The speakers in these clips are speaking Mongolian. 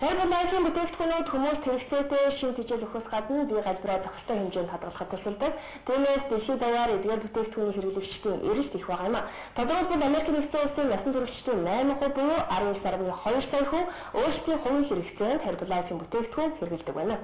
Herbalife-ийн бүтээгдэхүүнүүд хүмүүс хэрэгцээтэй шин тэжээл өгөхөөс гадна бие галбираа зохистой хэмжээнд хадгалахад тусалдаг. Тиймээс дэлхийд даяар эдгээр бүтээгдэхүүний хэрэглэгчдийн эрэлт их байгаа юм а. Тодорхойлбол Америк нэгдсэн улсын насан туршидчдын 8% буюу 19.2 сая хүн өөрсдийн хувийн хэрэгцээнд Herbalife-ийн бүтээгдэхүүн хэрэглэдэг байна.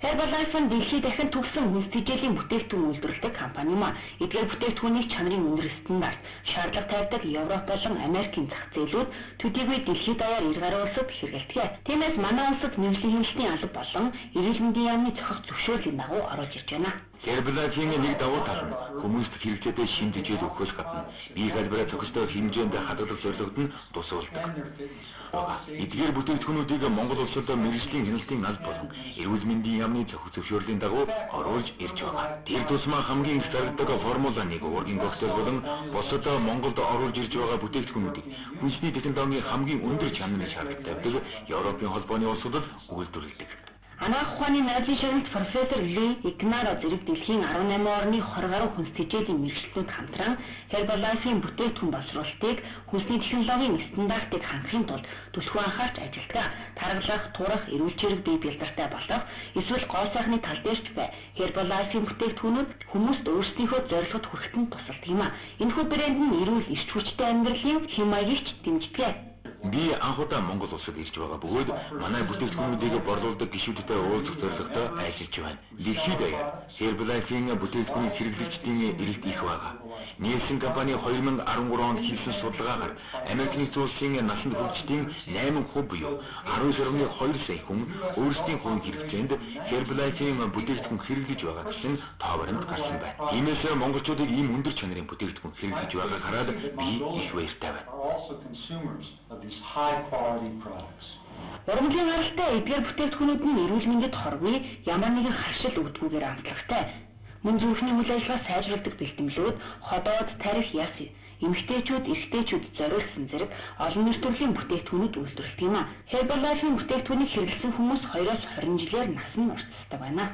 Herbalife нь дэлхийд дахин төгсөн хүнс тэжээлийн бүтээгдэхүүн үйлдвэрлэдэг компани юм а. Эдгээр бүтээгдэхүүнийг чанарын өндөр стандарт, шаардлага тавьдаг Европ болон Америкийн зах зээлүүд төдийгүй дэлхийд даяар 90 гаруй улсад хэрэглэдэг. Тиймээс манай улсад мэргэжлийн хяналтын алба болон эрүүл мэндийн яамны зохих зөвшөөрлийн дагуу оруулж ирж байна. Herbalife-ийн нэг давуу тал нь хүмүүст хэрэгцээтэй шин тэжээл өгөхөөс гадна бие галбираа зохистой хэмжээнд хадгалах зорилгод нь тусалдаг. Эдгээр бүтээгдэхүүнүүдийг Монгол улсад мэргэжлийн хяналтын алба болон эрүүл мэндийн яамны зохих зөвшөөрлийн дагуу оруулж ирж байгаа. Тэр тусмаа хамгийн их зарагддаг формула 1 уургийн коктейл болон бусад Монголд оруулж ирж байгаа бүтээгдэхүүнүүдийг хүнсний технологийн хамгийн өндөр чанарын шаардлага тавьдаг Европын холбооны улсуудад үйлдвэрлэдэг. Анагаах ухааны найзын шагналт профессор Ли Игнаро зэрэг дэлхийн 18 орны 20 гаруй хүнс тэжээлийн мэргэжлүүд хамтран Herbalife-ийн бүтээгдэхүүн боловсруулалтыг хүнсний технологийн стандартыг хангахын тулд түлхүү анхаарч ажилладаг. Таргалах, турах, эрүүл чирэг бие бэлдэртэй болох эсвэл гоо сайхны тал дээрч бай. Herbalife-ийн бүтээгдэхүүнүүд хүмүүст өөрсдийнхөө зорилгод хүрэхэд нь тусалдаг юм а. Энэхүү брэнд нь эрүүл, эрч хүчтэй амьдралын хэм маягт дэмждэг. Би анх удаа Монгол улсад ирж байгаа бөгөөд манай бүтээгдэхүүнүүдийг борлуулдаг гишүүдтэй уулзах зорилготой ажиллаж байна. Дэлхийд даяар Herbalife-ийн бүтээгдэхүүний хэрэглэгчдийн эрэлт их байгаа. Nielsen компани 2013 онд хийсэн судалгаагаар Америк нэгдсэн улсын насанд хүрэгчдийн 8% буюу 12.2 сая хүн өөрсдийн хувийн хэрэгцээнд Herbalife-ийн бүтээгдэхүүн хэрэглэж байгаа гэсэн тоо баримт гарсан байна. Иймээс монголчуудыг ийм өндөр чанарын бүтээгдэхүүн хэрэглэж байгааг хараад би их баяртай байна. High quality products. Ургамлын гаралтай эдгээр бүтээгдэхүүнүүд нь эрүүл мэндэд хоргүй ямар нэгэн харшил өгдөггүйгээр амтлагтай. Мөн зүрхний үйл ажиллагаа сайжруулдаг бэлтгэлүүд, ходоод, тарих яс, эмэгтэйчүүд, эрэгтэйчүүд зориулсан зэрэг олон нэр төрлийн бүтээгдэхүүнүүд үйлдвэрлэдэг юм а. Herbalife-ийн бүтээгдэхүүнийг хэрэглэсэн хүмүүс 2-оос 20 жилээр нас нь уртасдаг байна.